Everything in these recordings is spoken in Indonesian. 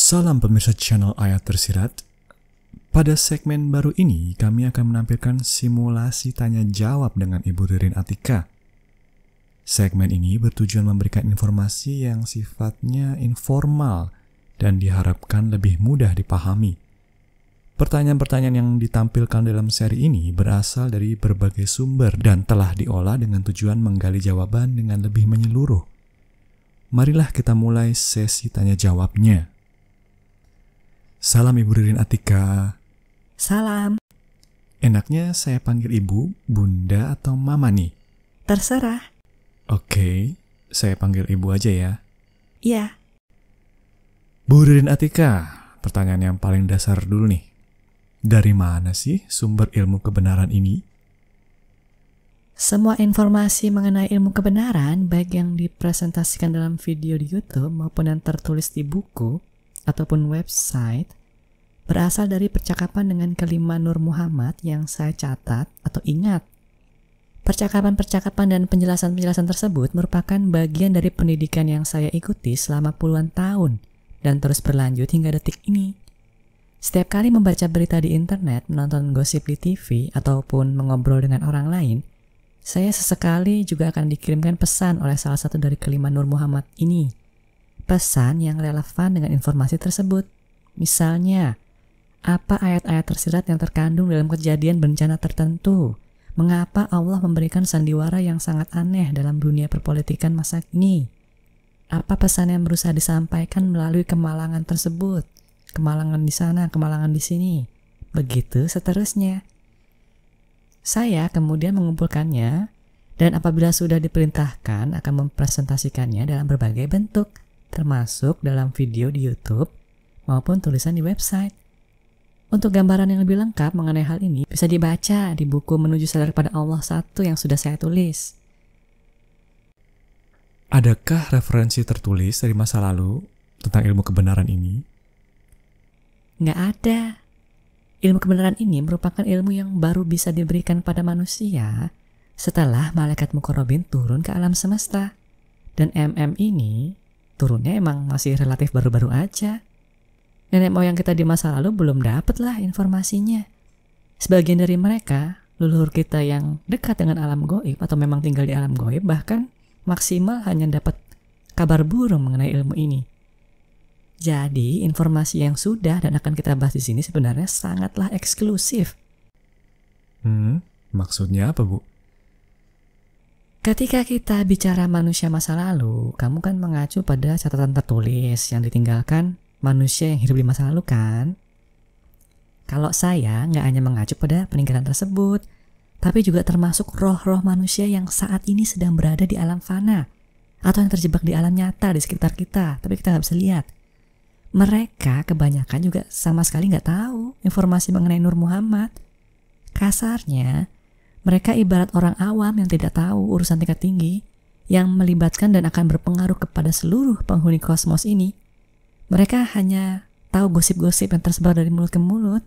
Salam pemirsa channel Ayat Tersirat. Pada segmen baru ini, kami akan menampilkan simulasi tanya jawab dengan Ibu Ririn Atika. Segmen ini bertujuan memberikan informasi yang sifatnya informal dan diharapkan lebih mudah dipahami. Pertanyaan-pertanyaan yang ditampilkan dalam seri ini berasal dari berbagai sumber dan telah diolah dengan tujuan menggali jawaban dengan lebih menyeluruh. Marilah kita mulai sesi tanya jawabnya. Salam Ibu Ririn Atika. Salam. Enaknya saya panggil Ibu, Bunda, atau Mama nih? Terserah. Oke, saya panggil Ibu aja ya. Iya. Bu Ririn Atika, pertanyaan yang paling dasar dulu nih. Dari mana sih sumber ilmu kebenaran ini? Semua informasi mengenai ilmu kebenaran, baik yang dipresentasikan dalam video di YouTube maupun yang tertulis di buku ataupun website, berasal dari percakapan dengan kelima Nur Muhammad yang saya catat atau ingat. Percakapan-percakapan dan penjelasan-penjelasan tersebut merupakan bagian dari pendidikan yang saya ikuti selama puluhan tahun dan terus berlanjut hingga detik ini. Setiap kali membaca berita di internet, menonton gosip di TV, ataupun mengobrol dengan orang lain, saya sesekali juga akan dikirimkan pesan oleh salah satu dari kelima Nur Muhammad ini. Pesan yang relevan dengan informasi tersebut. Misalnya, apa ayat-ayat tersirat yang terkandung dalam kejadian bencana tertentu? Mengapa Allah memberikan sandiwara yang sangat aneh dalam dunia perpolitikan masa kini? Apa pesan yang berusaha disampaikan melalui kemalangan tersebut? Kemalangan di sana, kemalangan di sini. Begitu seterusnya. Saya kemudian mengumpulkannya dan apabila sudah diperintahkan akan mempresentasikannya dalam berbagai bentuk, termasuk dalam video di YouTube maupun tulisan di website. Untuk gambaran yang lebih lengkap mengenai hal ini bisa dibaca di buku Menuju Sadar Kepada Allah 1 yang sudah saya tulis. Adakah referensi tertulis dari masa lalu tentang ilmu kebenaran ini? Nggak ada. Ilmu kebenaran ini merupakan ilmu yang baru bisa diberikan pada manusia setelah malaikat muqarrabin turun ke alam semesta. Dan ini turunnya emang masih relatif baru-baru aja. Nenek moyang kita di masa lalu belum dapet lah informasinya. Sebagian dari mereka, leluhur kita yang dekat dengan alam gaib atau memang tinggal di alam gaib, bahkan maksimal hanya dapat kabar burung mengenai ilmu ini. Jadi, informasi yang sudah dan akan kita bahas di sini sebenarnya sangatlah eksklusif. Maksudnya apa, Bu? Ketika kita bicara manusia masa lalu, kamu kan mengacu pada catatan tertulis yang ditinggalkan manusia yang hidup di masa lalu kan? Kalau saya nggak hanya mengacu pada peninggalan tersebut, tapi juga termasuk roh-roh manusia yang saat ini sedang berada di alam fana atau yang terjebak di alam nyata di sekitar kita, tapi kita nggak bisa lihat. Mereka kebanyakan juga sama sekali nggak tahu informasi mengenai Nur Muhammad. Kasarnya, mereka ibarat orang awam yang tidak tahu urusan tingkat tinggi yang melibatkan dan akan berpengaruh kepada seluruh penghuni kosmos ini. Mereka hanya tahu gosip-gosip yang tersebar dari mulut ke mulut.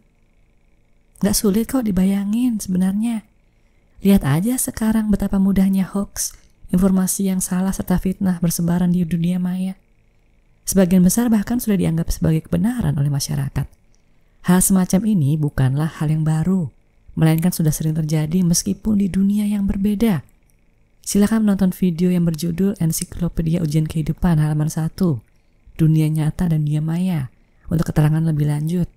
Gak sulit kok dibayangin sebenarnya. Lihat aja sekarang betapa mudahnya hoax, informasi yang salah serta fitnah bersebaran di dunia maya. Sebagian besar bahkan sudah dianggap sebagai kebenaran oleh masyarakat. Hal semacam ini bukanlah hal yang baru, melainkan sudah sering terjadi meskipun di dunia yang berbeda. Silakan menonton video yang berjudul Ensiklopedia Ujian Kehidupan halaman 1, Dunia Nyata dan Dunia Maya, untuk keterangan lebih lanjut.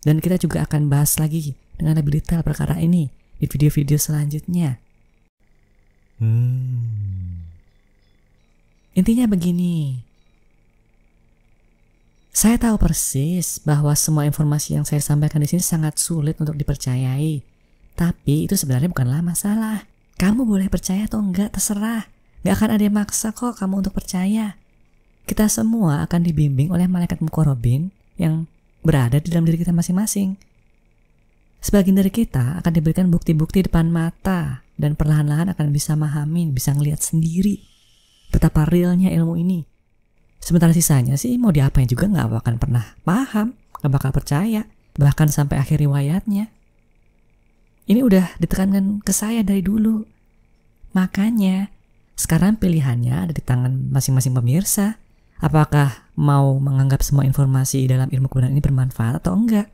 Dan kita juga akan bahas lagi dengan lebih detail perkara ini di video-video selanjutnya. Intinya begini. Saya tahu persis bahwa semua informasi yang saya sampaikan di sini sangat sulit untuk dipercayai. Tapi itu sebenarnya bukanlah masalah. Kamu boleh percaya atau enggak, terserah. Gak akan ada yang maksa kok kamu untuk percaya. Kita semua akan dibimbing oleh malaikat muqarrabin yang berada di dalam diri kita masing-masing. Sebagian dari kita akan diberikan bukti-bukti depan mata dan perlahan-lahan akan bisa memahami, bisa ngelihat sendiri betapa realnya ilmu ini. Sementara sisanya sih mau diapain juga gak akan pernah paham, gak bakal percaya, bahkan sampai akhir riwayatnya. Ini udah ditekankan ke saya dari dulu. Makanya, sekarang pilihannya ada di tangan masing-masing pemirsa. apakah mau menganggap semua informasi dalam ilmu kebenaran ini bermanfaat atau enggak.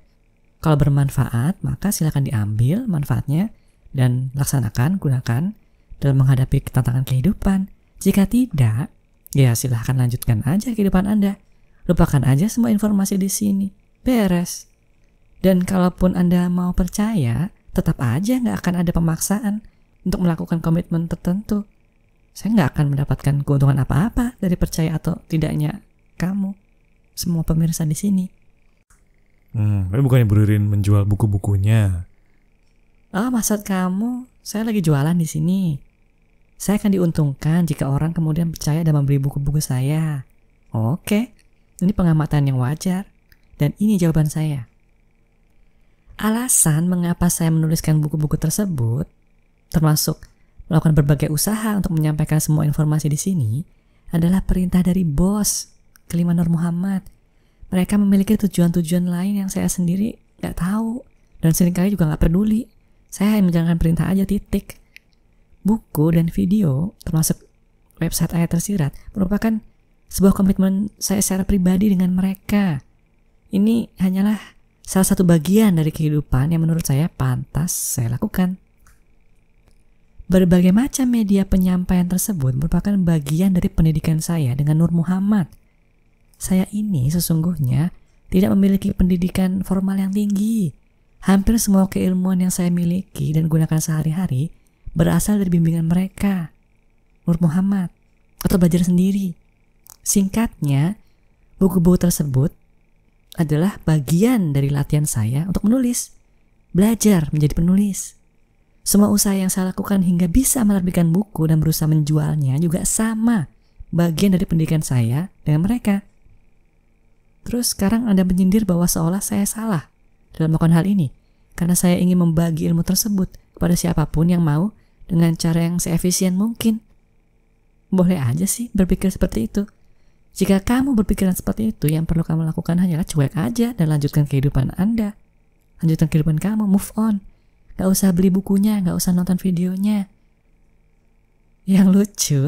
Kalau bermanfaat, maka silakan diambil manfaatnya dan laksanakan, gunakan dalam menghadapi tantangan kehidupan. Jika tidak, ya silahkan lanjutkan aja kehidupan Anda. Lupakan aja semua informasi di sini. Beres. Dan kalaupun Anda mau percaya, tetap aja nggak akan ada pemaksaan untuk melakukan komitmen tertentu. Saya nggak akan mendapatkan keuntungan apa-apa dari percaya atau tidaknya kamu, semua pemirsa di sini. Tapi bukannya Ibu Ririn menjual buku-bukunya? Oh, maksud kamu, saya lagi jualan di sini. Saya akan diuntungkan jika orang kemudian percaya dan membeli buku-buku saya. Oke, ini pengamatan yang wajar. Dan ini jawaban saya. Alasan mengapa saya menuliskan buku-buku tersebut, termasuk melakukan berbagai usaha untuk menyampaikan semua informasi di sini, adalah perintah dari bos kelima Nur Muhammad. Mereka memiliki tujuan-tujuan lain yang saya sendiri nggak tahu dan seringkali juga nggak peduli. Saya hanya menjalankan perintah aja, titik. Buku dan video, termasuk website Ayat Tersirat, merupakan sebuah komitmen saya secara pribadi dengan mereka. Ini hanyalah salah satu bagian dari kehidupan yang menurut saya pantas saya lakukan. Berbagai macam media penyampaian tersebut merupakan bagian dari pendidikan saya dengan Nur Muhammad. Saya ini sesungguhnya tidak memiliki pendidikan formal yang tinggi. Hampir semua keilmuan yang saya miliki dan gunakan sehari-hari berasal dari bimbingan mereka, Nur Muhammad, atau belajar sendiri. Singkatnya, buku-buku tersebut adalah bagian dari latihan saya untuk menulis, belajar menjadi penulis. Semua usaha yang saya lakukan hingga bisa menerbitkan buku dan berusaha menjualnya juga sama, bagian dari pendidikan saya dengan mereka. Terus sekarang Anda menyindir bahwa seolah saya salah dalam melakukan hal ini, karena saya ingin membagi ilmu tersebut kepada siapapun yang mau dengan cara yang seefisien mungkin. Boleh aja sih berpikir seperti itu. Jika kamu berpikiran seperti itu, yang perlu kamu lakukan hanyalah cuek aja dan lanjutkan kehidupan Anda. Lanjutkan kehidupan kamu, move on. Gak usah beli bukunya, gak usah nonton videonya. Yang lucu,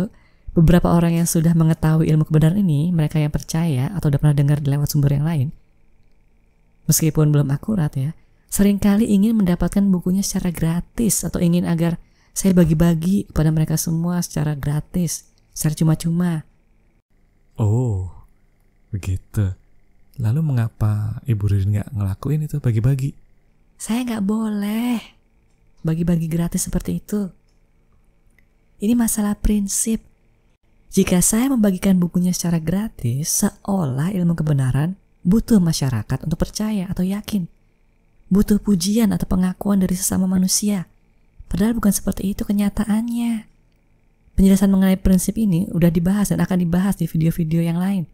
beberapa orang yang sudah mengetahui ilmu kebenaran ini, mereka yang percaya atau udah pernah dengar lewat sumber yang lain, meskipun belum akurat ya, seringkali ingin mendapatkan bukunya secara gratis atau ingin agar saya bagi-bagi kepada mereka semua secara gratis, secara cuma-cuma. Oh, begitu. Lalu mengapa Ibu Ririn nggak ngelakuin itu bagi-bagi? Saya nggak boleh bagi-bagi gratis seperti itu. Ini masalah prinsip. Jika saya membagikan bukunya secara gratis, seolah ilmu kebenaran butuh masyarakat untuk percaya atau yakin. Butuh pujian atau pengakuan dari sesama manusia. Padahal bukan seperti itu kenyataannya. Penjelasan mengenai prinsip ini udah dibahas dan akan dibahas di video-video yang lain.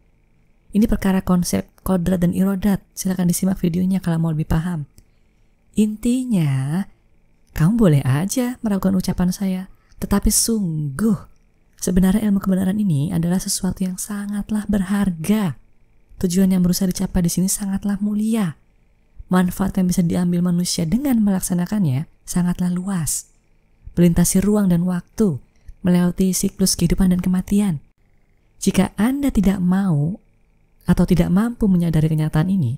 Ini perkara konsep kodrat dan irodat. Silakan disimak videonya kalau mau lebih paham. Intinya, kamu boleh aja meragukan ucapan saya, tetapi sungguh, sebenarnya ilmu kebenaran ini adalah sesuatu yang sangatlah berharga. Tujuan yang berusaha dicapai di sini sangatlah mulia. Manfaat yang bisa diambil manusia dengan melaksanakannya sangatlah luas. Melintasi ruang dan waktu, melewati siklus kehidupan dan kematian. Jika Anda tidak mau atau tidak mampu menyadari kenyataan ini,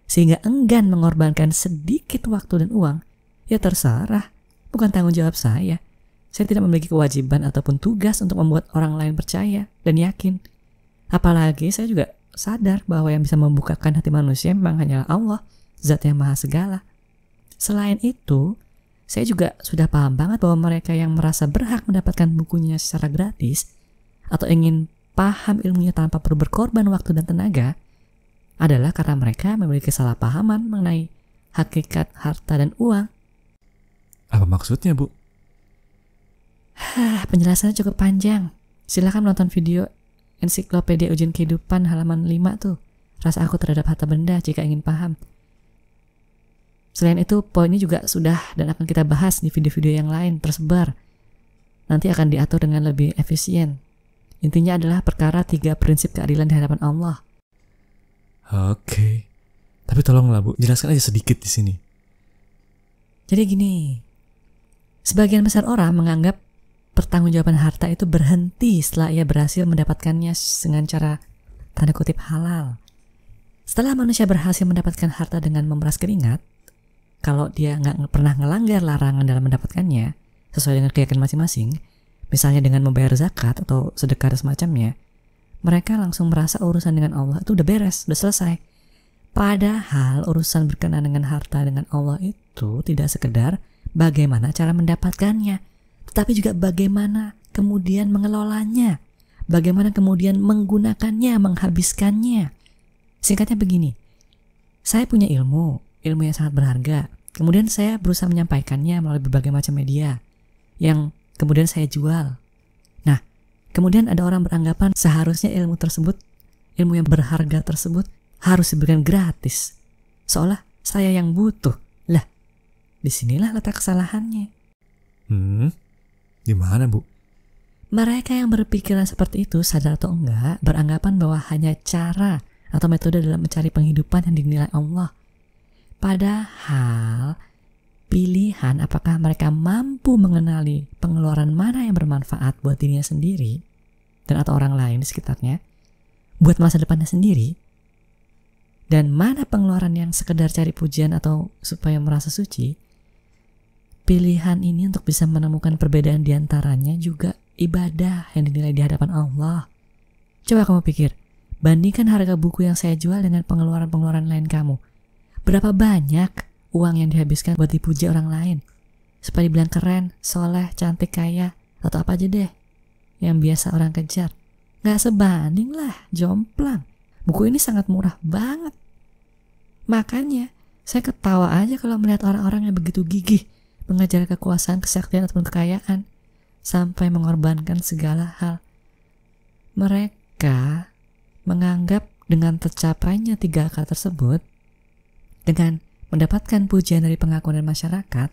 sehingga enggan mengorbankan sedikit waktu dan uang, ya terserah, bukan tanggung jawab saya. Saya tidak memiliki kewajiban ataupun tugas untuk membuat orang lain percaya dan yakin. Apalagi saya juga sadar bahwa yang bisa membukakan hati manusia memang hanyalah Allah, Zat yang Maha Segala. Selain itu, saya juga sudah paham banget bahwa mereka yang merasa berhak mendapatkan bukunya secara gratis atau ingin paham ilmunya tanpa perlu berkorban waktu dan tenaga adalah karena mereka memiliki kesalahpahaman mengenai hakikat harta dan uang. Apa maksudnya, Bu? Penjelasannya cukup panjang. Silakan nonton video Ensiklopedia Ujian Kehidupan halaman 5 tuh. Rasa aku terhadap harta benda jika ingin paham. Selain itu, poin ini juga sudah dan akan kita bahas di video-video yang lain tersebar. Nanti akan diatur dengan lebih efisien. Intinya adalah perkara 3 prinsip keadilan di hadapan Allah. Oke. Tapi tolonglah, Bu, jelaskan aja sedikit di sini. Jadi gini, sebagian besar orang menganggap pertanggungjawaban harta itu berhenti setelah ia berhasil mendapatkannya dengan cara tanda kutip halal. Setelah manusia berhasil mendapatkan harta dengan memeras keringat, kalau dia nggak pernah ngelanggar larangan dalam mendapatkannya, sesuai dengan keyakinan masing-masing, misalnya dengan membayar zakat atau sedekah dan semacamnya, mereka langsung merasa urusan dengan Allah itu udah beres, udah selesai. Padahal urusan berkenaan dengan harta dengan Allah itu tidak sekedar bagaimana cara mendapatkannya, tetapi juga bagaimana kemudian mengelolanya, bagaimana kemudian menggunakannya, menghabiskannya. Singkatnya begini, saya punya ilmu yang sangat berharga, kemudian saya berusaha menyampaikannya melalui berbagai macam media yang kemudian saya jual. Nah, kemudian ada orang beranggapan seharusnya ilmu yang berharga tersebut harus diberikan gratis, seolah saya yang butuh. Lah, disinilah letak kesalahannya. Gimana, Bu? Mereka yang berpikiran seperti itu, sadar atau enggak, beranggapan bahwa hanya cara atau metode dalam mencari penghidupan yang dinilai Allah. Padahal pilihan apakah mereka mampu mengenali pengeluaran mana yang bermanfaat buat dirinya sendiri dan atau orang lain di sekitarnya, buat masa depannya sendiri, dan mana pengeluaran yang sekedar cari pujian atau supaya merasa suci. Pilihan ini untuk bisa menemukan perbedaan di antaranya juga ibadah yang dinilai di hadapan Allah. Coba kamu pikir, bandingkan harga buku yang saya jual dengan pengeluaran-pengeluaran lain kamu. Berapa banyak uang yang dihabiskan buat dipuji orang lain, supaya dibilang keren, soleh, cantik, kaya, atau apa aja deh yang biasa orang kejar. Gak sebanding lah, jomplang. Buku ini sangat murah banget. Makanya saya ketawa aja kalau melihat orang-orang yang begitu gigih mengejar kekuasaan, kesaktian, ataupun kekayaan sampai mengorbankan segala hal. Mereka menganggap dengan tercapainya 3 akal tersebut, dengan mendapatkan pujian dari pengakuan dari masyarakat,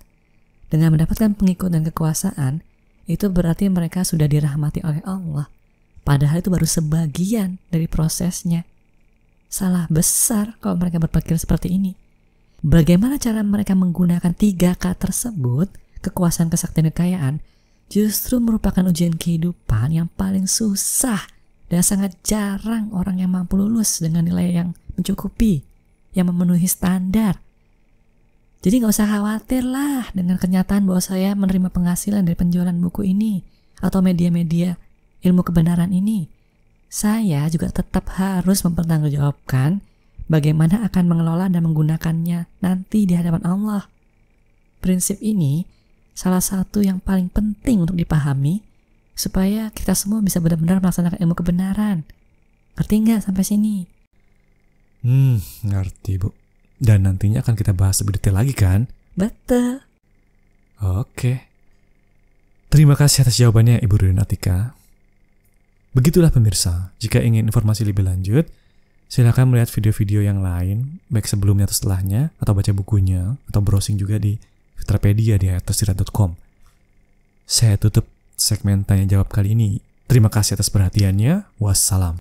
dengan mendapatkan pengikut dan kekuasaan, itu berarti mereka sudah dirahmati oleh Allah. Padahal itu baru sebagian dari prosesnya. Salah besar kalau mereka berpikir seperti ini. Bagaimana cara mereka menggunakan 3 K tersebut, kekuasaan, kesaktian, kekayaan, justru merupakan ujian kehidupan yang paling susah dan sangat jarang orang yang mampu lulus dengan nilai yang mencukupi, yang memenuhi standar. Jadi gak usah khawatir lah dengan kenyataan bahwa saya menerima penghasilan dari penjualan buku ini atau media-media ilmu kebenaran ini. Saya juga tetap harus mempertanggungjawabkan bagaimana akan mengelola dan menggunakannya nanti di hadapan Allah. Prinsip ini salah satu yang paling penting untuk dipahami supaya kita semua bisa benar-benar melaksanakan ilmu kebenaran. Ngerti nggak sampai sini? Ngerti, Bu. Dan nantinya akan kita bahas lebih detail lagi kan? Betul. Oke. Terima kasih atas jawabannya, Ibu Ririn Atika. Begitulah pemirsa, jika ingin informasi lebih lanjut, silakan melihat video-video yang lain, baik sebelumnya atau setelahnya, atau baca bukunya, atau browsing juga di Fitrapedia di ayattersirat.com. Saya tutup segmen tanya jawab kali ini. Terima kasih atas perhatiannya. Wassalam.